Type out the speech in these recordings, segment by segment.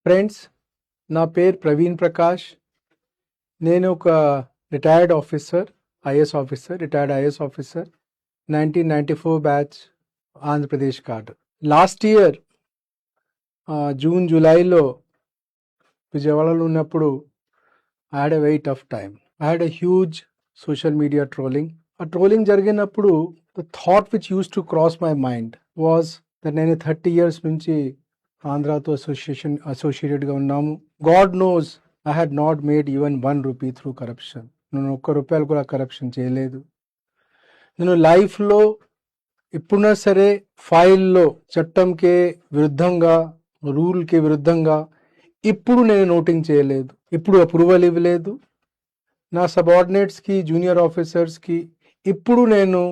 Friends, నా పేరు ప్రవీణ్ ప్రకాష్. నేను ఒక retired officer, retired IAS officer, 1994 batch, Andhra Pradesh card. Last year June జూలైలో విజయవాడలో ఉన్నప్పుడు I had a very tough time. I had a huge social media trolling. ఆ ట్రోలింగ్ జరిగినప్పుడు the thought which use to cross my mind was that నేను 30 years నుంచి ఆంధ్రాతో అసోసియేటెడ్గా ఉన్నాము. God knows I had not made even ₹1 through corruption. నేను ₹1 కూడా corruption చేయలేదు. నేను లైఫ్లో ఎప్పుడైనా సరే ఫైల్లో చట్టంకే విరుద్ధంగా, రూల్కి విరుద్ధంగా ఇప్పుడు నేను నోటింగ్ చేయలేదు, ఇప్పుడు అప్రూవల్ ఇవ్వలేదు. నా సబార్డినేట్స్కి, జూనియర్ ఆఫీసర్స్కి ఇప్పుడు నేను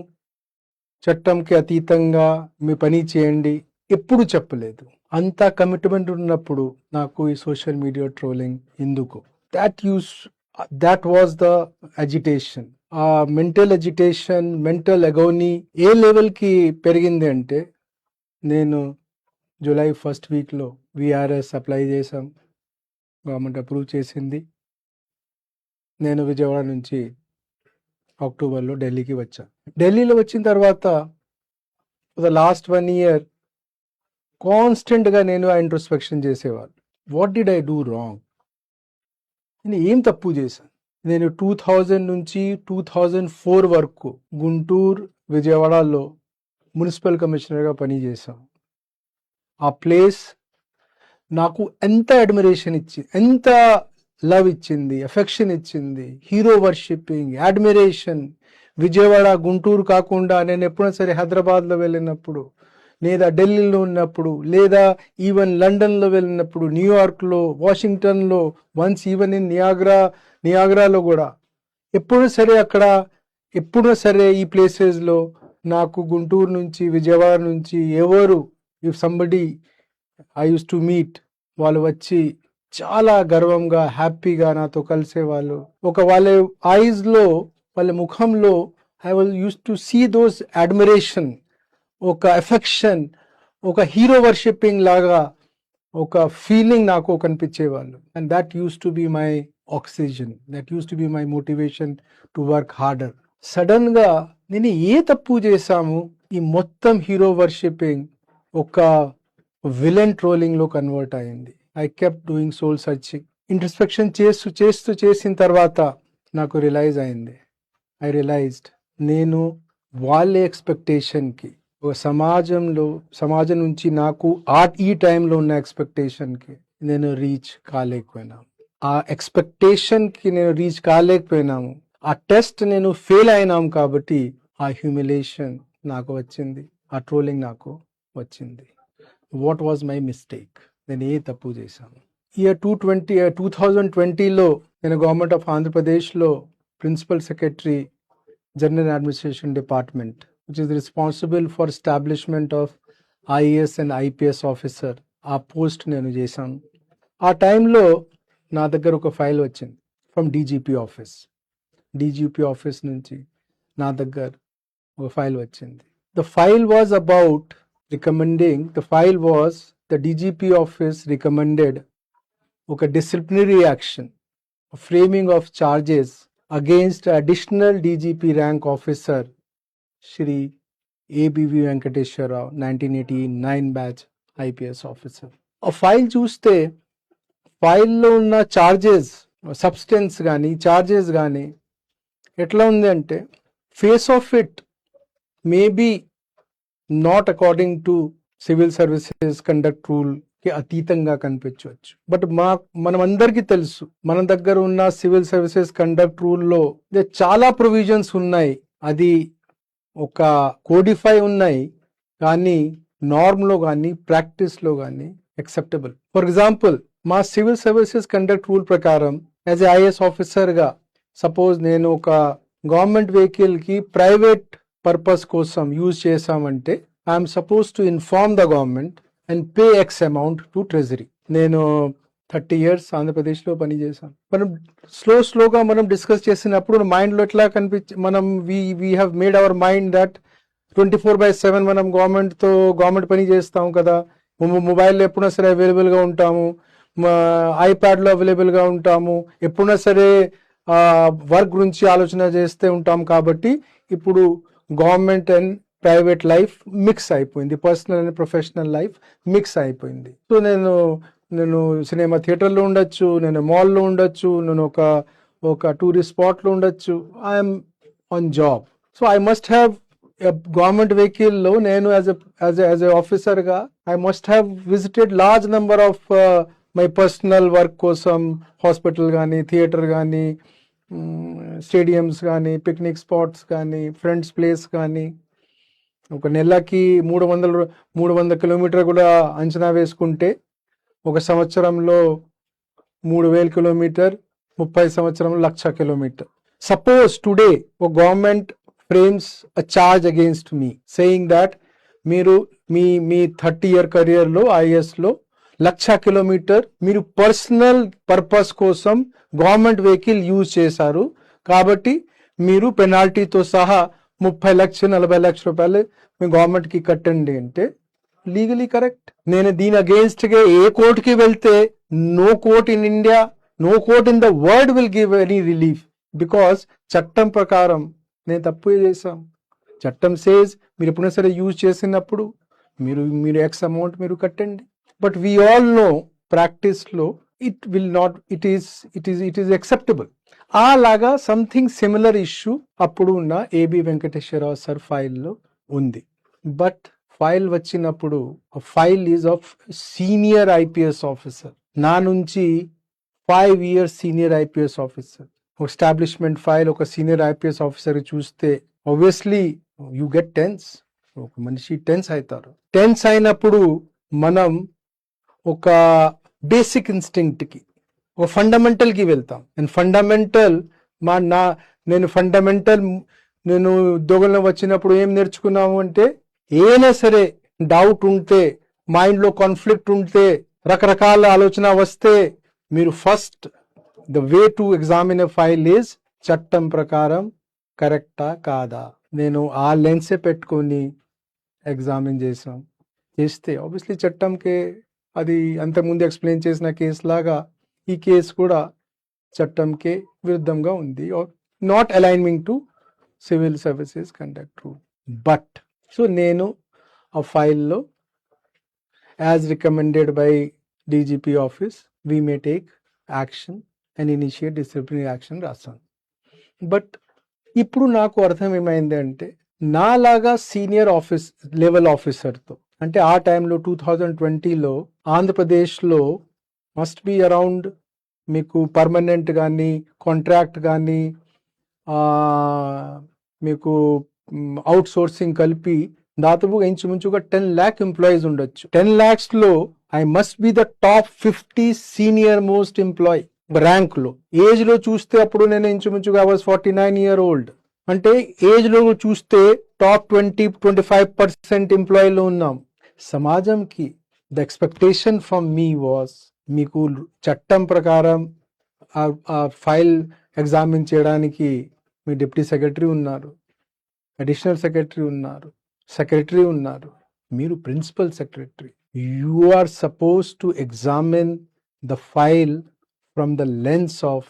చట్టంకి అతీతంగా మీ పని చేయండి ఎప్పుడు చెప్పలేదు. అంత కమిట్మెంట్ ఉన్నప్పుడు నాకు ఈ సోషల్ మీడియా ట్రోలింగ్ ఎందుకు? That was the agitation. ఆ మెంటల్ అజిటేషన్, మెంటల్ అగోనీ ఏ లెవెల్కి పెరిగింది అంటే, నేను జూలై 1st వీక్లో విఆర్ఎస్ అప్లై చేశాం, గవర్నమెంట్ అప్రూవ్ చేసింది. నేను విజయవాడ నుంచి అక్టోబర్లో ఢిల్లీకి వచ్చాను. ఢిల్లీలో వచ్చిన తర్వాత ద లాస్ట్ 1 year కాన్స్టెంట్గా నేను ఇంట్రోస్పెక్షన్ చేసేవాళ్ళు. What did I do wrong? నేను ఏం తప్పు చేశాను? నేను 2000 నుంచి 2004 వరకు గుంటూరు, విజయవాడలో మున్సిపల్ కమిషనర్గా పనిచేశాను. ఆ ప్లేస్ నాకు ఎంత అడ్మిరేషన్ ఇచ్చింది, ఎంత లవ్ ఇచ్చింది, ఎఫెక్షన్ ఇచ్చింది, hero worshipping, admiration. Vijayawada, Guntur కాకుండా నేను ఎప్పుడైనా సరే హైదరాబాద్లో వెళ్ళినప్పుడు, లేదా ఢిల్లీలో ఉన్నప్పుడు, లేదా ఈవెన్ లండన్లో వెళ్ళినప్పుడు, న్యూయార్క్లో, వాషింగ్టన్లో, వన్స్ ఈవెన్ ఇన్ నియాగ్రాలో కూడా ఎప్పుడైనా సరే ఈ ప్లేసెస్లో నాకు గుంటూరు నుంచి, విజయవాడ నుంచి ఎవరు, if somebody I use to meet, వాళ్ళు వచ్చి చాలా గర్వంగా, హ్యాపీగా నాతో కలిసేవాళ్ళు. వాళ్ళ ఐస్లో, వాళ్ళ ముఖంలో I was use to see those admiration, ఒక ఎఫెక్షన్, ఒక హీరో వర్షిప్పింగ్ లాగా ఒక ఫీలింగ్ నాకు కనిపించేవాళ్ళు. And that use to be my oxygen, that use to be my motivation to work harder. సడన్గా నేను ఏ తప్పు చేశాము, ఈ మొత్తం హీరో వర్షిప్పింగ్ ఒక విలన్ ట్రోలింగ్లో కన్వర్ట్ అయింది. I kept doing soul searching. Introspection చేసిన తర్వాత నాకు ఐ రియలైజ్డ్ నేను వాళ్ళ ఎక్స్పెక్టేషన్కి, ఒక సమాజం నుంచి నాకు ఈ టైంలో ఉన్న ఎక్స్పెక్టేషన్కి నేను రీచ్ కాలేకపోయినాను. ఆ ఎక్స్పెక్టేషన్కి నేను రీచ్ కాలేకపోయినాము. ఆ టెస్ట్ నేను ఫెయిల్ అయినాం కాబట్టి ఆ హ్యూమిలేషన్ నాకు వచ్చింది, ఆ ట్రోలింగ్ నాకు వచ్చింది. What was my mistake? నేను ఏ తప్పు చేశాను? 2020లో నేను గవర్నమెంట్ ఆఫ్ ఆంధ్రప్రదేశ్లో principal secretary, general administration department, which is responsible for establishment of IAS and IPS officer, ఆ పోస్ట్ నేను చేశాను. ఆ టైంలో నా దగ్గర ఒక ఫైల్ వచ్చింది ఫ్రమ్ డీజీపీ ఆఫీస్ నుంచి నా దగ్గర ఒక ఫైల్ వచ్చింది. The file was about recommending, the DGP office recommended ఒక disciplinary action, framing of charges against additional DGP rank officer Shri ABV Venkateshwar Rao, 1989 batch IPS officer. ఆ file చూస్తే ఫైల్లో ఉన్న సబ్స్టెన్స్ కానీ చార్జెస్ కానీ ఎట్లా ఉంది అంటే, face of it maybe not according to civil services conduct rule కి అతీతంగా కనిపించవచ్చు. బట్ మనం అందరికీ తెలుసు, మన దగ్గర ఉన్న సివిల్ సర్వీసెస్ కండక్ట్ రూల్లో చాలా ప్రొవిజన్స్ ఉన్నాయి. అది ఒక కోడిఫై ఉన్నాయి, కానీ నార్మ్లో కానీ ప్రాక్టీస్లో కానీ యాక్సెప్టబుల్. ఫర్ ఎగ్జాంపుల్, మా సివిల్ సర్వీసెస్ కండక్ట్ రూల్ ప్రకారం యాజ్ ఏ ఐఏఎస్ ఆఫీసర్గా సపోజ్ నేను ఒక గవర్నమెంట్ వెహికల్కి ప్రైవేట్ పర్పస్ కోసం యూజ్ చేశామంటే I'm suppose to inform the government and pay X amount to treasury. నేను 30 years ఆంధ్రప్రదేశ్లో పనిచేశాను. మనం స్లోగా మనం డిస్కస్ చేసినప్పుడు మైండ్లో ఎట్లా మనం we have made our mind that 24/7 మనం గవర్నమెంట్ పని చేస్తాం కదా, మొబైల్లో ఎప్పుడైనా సరే అవైలబుల్గా ఉంటాము, ఐప్యాడ్లో అవైలబుల్గా ఉంటాము, ఎప్పుడైనా సరే వర్క్ గురించి ఆలోచన చేస్తూ ఉంటాం. కాబట్టి ఇప్పుడు government and private life mix అయిపోయింది, personal and professional life mix అయిపోయింది. సో నేను సినిమా థియేటర్లో ఉండొచ్చు, నేను మాల్లో ఉండొచ్చు, నేను ఒక టూరిస్ట్ స్పాట్లో ఉండొచ్చు. I'm on job. So I must have government వెహికల్లో నేను యాజ్ ఎ ఆఫీసర్గా I must have visited large number of my personal work కోసం హాస్పిటల్ కానీ, థియేటర్ కానీ, స్టేడియంస్ కానీ, పిక్నిక్ స్పాట్స్ కానీ, ఫ్రెండ్స్ ప్లేస్ కానీ. ఒక నెలకి 300 కిలోమీటర్ కూడా అంచనా వేసుకుంటే ఒక సంవత్సరంలో 3000 కిలోమీటర్, 30 సంవత్సరంలో 1,00,000 కిలోమీటర్. సపోజ్ టుడే ఒక government frames a charge against me saying that మీరు మీ 30-year కెరియర్లో ఐఏఎస్లో 1,00,000 కిలోమీటర్ మీరు పర్సనల్ పర్పస్ కోసం గవర్నమెంట్ వెహికల్ యూజ్ చేశారు, కాబట్టి మీరు పెనాల్టీతో సహా 30 లక్షలు 40 లక్షల రూపాయలు మీ గవర్నమెంట్కి కట్టండి అంటే లీగలీ కరెక్ట్. నేను దీని అగేన్స్ట్గా ఏ కోర్టుకి వెళ్తే no court in India, no court in the world will give any relief, because చట్టం ప్రకారం నేను తప్పు చేశాం. చట్టం సేజ్ మీరు ఎప్పుడైనా సరే యూజ్ చేసినప్పుడు మీరు ఎక్స్ అమౌంట్ మీరు కట్టండి. బట్ వీ ఆల్ నో ప్రాక్టీస్లో it will not, it is acceptable. అలాగా సంథింగ్ సిమిలర్ ఇష్యూ అప్పుడు ఉన్న ఏబి వెంకటేశ్వరరావు సార్ ఫైల్లో ఉంది. బట్ ఫైల్ వచ్చినప్పుడు file is of senior IPS officer, నా నుంచి 5 years senior IPS officer. Establishment file ఒక సీనియర్ ఐపీఎస్ ఆఫీసర్ చూస్తే ఆబ్వియస్లీ యూ గెట్ టెన్స్, ఒక మనిషి టెన్స్ అవుతారు. టెన్స్ అయినప్పుడు మనం ఒక బేసిక్ ఇన్స్టింక్ట్కి, ఒక ఫండమెంటల్కి వెళ్తాం. నేను ఉద్యోగంలో వచ్చినప్పుడు ఏం నేర్చుకున్నాము అంటే, ఏమైనా సరే డౌట్ ఉంటే, మైండ్లో కాన్ఫ్లిక్ట్ ఉంటే, రకరకాల ఆలోచన వస్తే మీరు first the way to examine a file is చట్టం ప్రకారం కరెక్టా కాదా. నేను ఆ లెన్సే పెట్టుకొని ఎగ్జామిన్ చేస్తే ఆబ్వియస్లీ చట్టంకే అది అంతకుముందు ఎక్స్ప్లెయిన్ చేసిన కేసు లాగా ఈ కేసు కూడా చట్టంకే విరుద్ధంగా ఉంది, not aligning to civil services conduct rule. But so నేను ఆ ఫైల్లో as recommended by DGP office we may take action and initiate disciplinary action రాస్తాను. బట్ ఇప్పుడు నాకు అర్థం ఏమైంది అంటే, నాలాగా సీనియర్ లెవెల్ ఆఫీసర్తో, అంటే ఆ టైంలో 2020లో ఆంధ్రప్రదేశ్లో మస్ట్ బి అరౌండ్ మీకు పర్మనెంట్ కానీ, కాంట్రాక్ట్ కానీ, మీకు అవుట్ సోర్సింగ్ కలిపి దాదాపుగా ఇంచుమించుగా 10 lakh ఎంప్లాయీస్ ఉండొచ్చు. 10 lakhsలో I must be the top 50 senior most employee rank లో. ఏజ్ లో చూస్తే అప్పుడు నేను ఇంచుమించుగా వాజ్ 49 years old. అంటే ఏజ్ లో చూస్తే టాప్ 20-25% ఎంప్లాయీలో ఉన్నాం. సమాజంకి the expectation from me was, మీకు చట్టం ప్రకారం ఆ ఫైల్ ఎగ్జామిన్ చేయడానికి మీ డిప్యూటీ సెక్రటరీ ఉన్నారు, అడిషనల్ సెక్రటరీ ఉన్నారు, సెక్రటరీ ఉన్నారు, మీరు principal secretary. You are suppose to examine the file from the lens of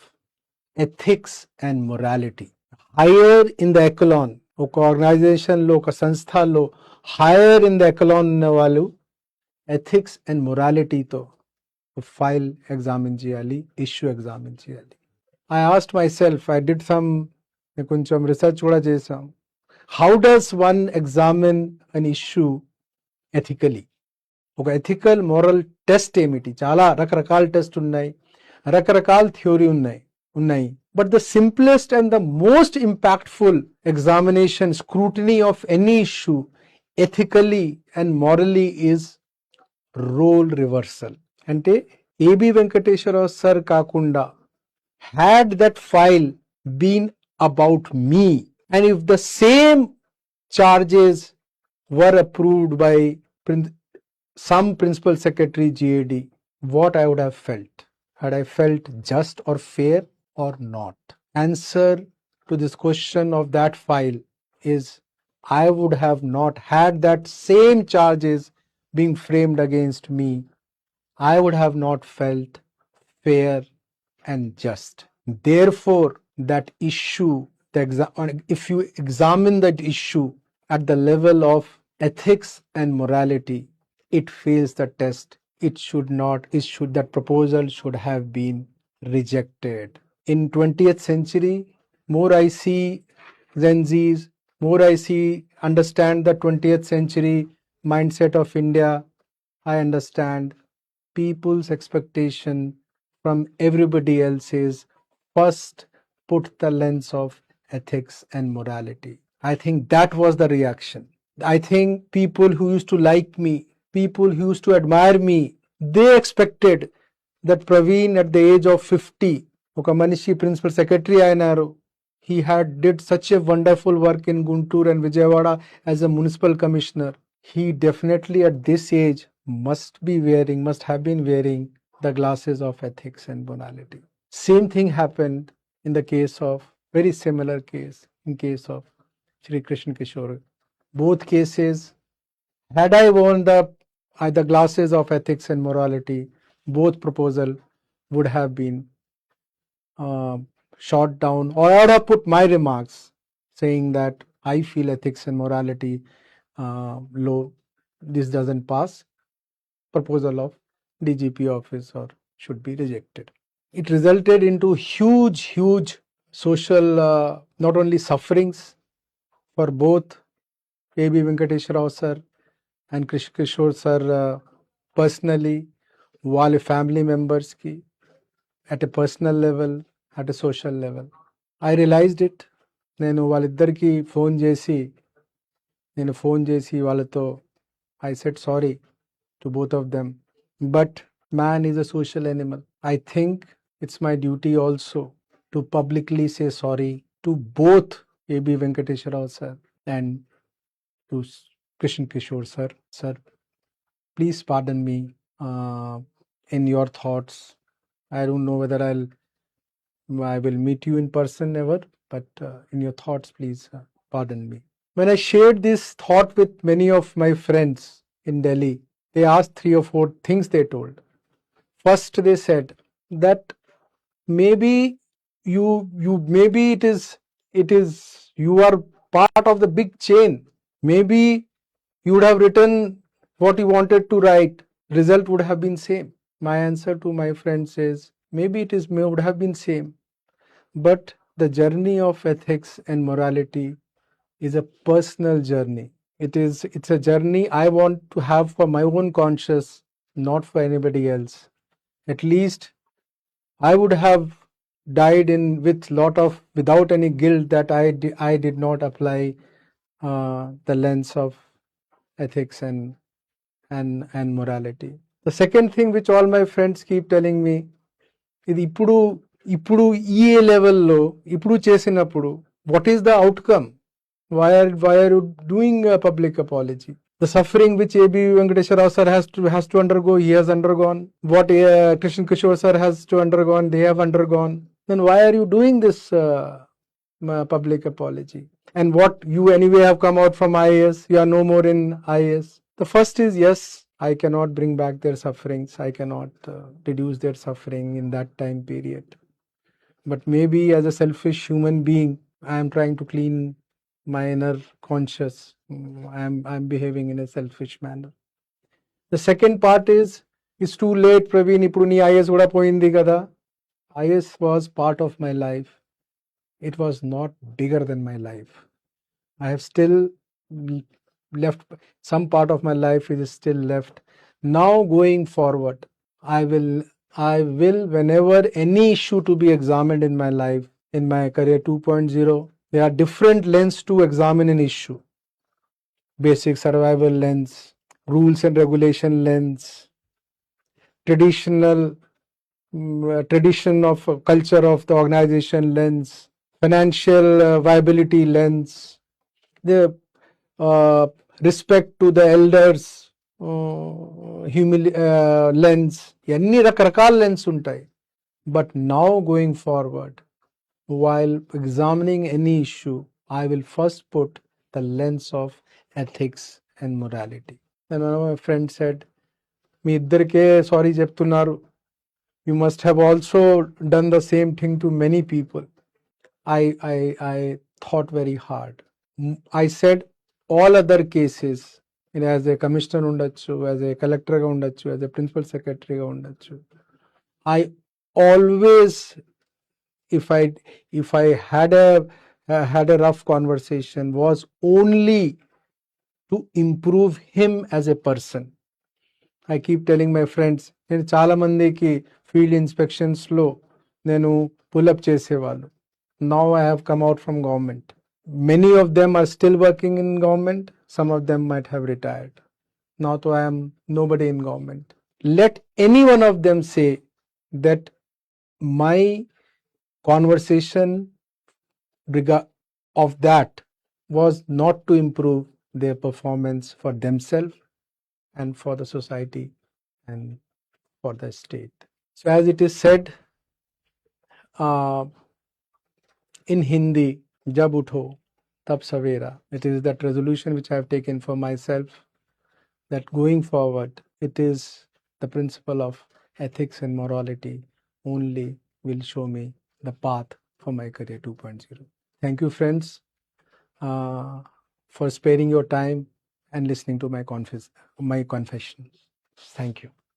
ethics and morality. Higher in the echelon, ఒక ఆర్గనైజేషన్లో, ఒక సంస్థలో హైయర్ ఇన్ ద ఎకలాన్ ఉన్న వాళ్ళు ఎథిక్స్ అండ్ మొరాలిటీతో ఫైల్ ఎగ్జామిన్ చేయాలి, ఇష్యూ ఎగ్జామిన్ చేయాలి. I asked myself, I did కొంచెం రీసెర్చ్ కూడా చేసాం. How does one examine an issue ethically? ఒక ఎథికల్ మోరల్ టెస్ట్ ఏమిటి? చాలా రకరకాల టెస్ట్ ఉన్నాయి, రకరకాల థియోరీ ఉన్నాయి. But the simplest and the most impactful examination scrutiny of any issue ethically and morally is role reversal. అంటే ఏబి వెంకటేశ్వరరావు సార్ కాకుండా, had that file been about me and if the same charges were approved by some principal secretary GAD, what I would have felt? Had I felt just or fair or not? Answer to this question of that file is, I would have not had that same charges being framed against me. I would have not felt fair and just. Therefore, that issue, if you examine that issue at the level of ethics and morality, it fails the test. That proposal should have been rejected. In 20th century, more I see Gen Zs, more I see, understand the 20th century mindset of India, I understand people's expectation from everybody else is first put the lens of ethics and morality. I think that was the reaction. I think people who used to like me, people who used to admire me, they expected that Praveen at the age of 50, ఒక మనిషి principal secretary అయినారు. He had did such a wonderful work in Guntur and Vijayawada as a municipal commissioner. He definitely at this age must have been wearing the glasses of ethics and morality. Same thing happened in the case of, very similar case, in case of Shri Krishna Kishore. Both cases, had I worn the glasses of ethics and morality, both proposal would have been shot down, or I would have put my remarks saying that I feel ethics and morality low, this doesn't pass, proposal of DGP office or should be rejected. It resulted into huge social, not only sufferings for both A.B. Venkateswara Rao sir and Krishna Kishore sir personally, వాళ్ళ family మెంబర్స్కి, at a personal level, at a social level. I realized it. నేను వాళ్ళిద్దరికి phone చేసి వాళ్ళతో I said sorry to both of them. But man is a social animal. I think it's my duty also to publicly say sorry to both A.B. Venkateswara Rao sir and to Krishna Kishore sir. Sir, please pardon me in your thoughts. I don't know whether I will meet you in person ever, but in your thoughts, please pardon me. When I shared this thought with many of my friends in Delhi, they asked 3 or 4 things they told. First, they said that maybe you are part of the big chain. Maybe you would have written what you wanted to write. Result would have been same. My answer to my friends is maybe would have been same. But the journey of ethics and morality is a personal journey. It's a journey I want to have for my own conscience, not for anybody else. At least I would have died without any guilt that I did not apply the lens of ethics and morality. The second thing which all my friends keep telling me, ఇది ఇప్పుడు ఈ లెవెల్లో ఇప్పుడు చేసినప్పుడు what is the outcome? Why are you doing a public apology? The suffering which A.B. Venkateswara Rao sir has to undergo, he has undergone. What Krishna Kishore sir has to undergone, they have undergone. Then why are you doing this public apology? And what, you anyway have come out from IAS, you are no more in IAS. The first is, yes, I cannot bring back their sufferings. I cannot reduce their suffering in that time period. But maybe as a selfish human being, I am trying to clean my inner conscious. I am behaving in a selfish manner. The second part is, it's too late, Praveen. Ippudu nee IAS kuda poyindi kada. IAS was part of my life. It was not bigger than my life. I have still left, some part of my life is still left. Now going forward, I will whenever any issue to be examined in my life, in my career 2.0, there are different lenses to examine an issue. Basic survival lens, rules and regulation lens, tradition of culture of the organization lens, financial viability lens, the respect to the elders lens, ఎన్ని రకరకాల lens ఉంటాయి. But now going forward, while examining any issue, I will first put the lens of ethics and morality. And one of my friends said, మీ ఇద్దరికే sorry చెప్తున్నారు. You must have also done the same thing to many people. I thought very hard. I said all other cases, as a commissioner ఉండొచ్చు, as a collector గా ఉండొచ్చు, as a principal secretary గా ఉండొచ్చు. I always, if I had a rough conversation, was only to improve him as a person. I keep telling my friends, నేను చాలా మందికి field ఇన్స్పెక్షన్స్లో నేను pull up చేసేవాళ్ళు. Now I have come out from government. Many of them are still working in government. Some of them might have retired. Now I am nobody in government. Let any one of them say that my conversation of that was not to improve their performance for themselves and for the society and for the state. So as it is said in Hindi, jab utho tab savera. It is that resolution which I have taken for myself, that going forward, it is the principle of ethics and morality only will show me the path for my career 2.0. Thank you, friends, for sparing your time and listening to my confession. Thank you.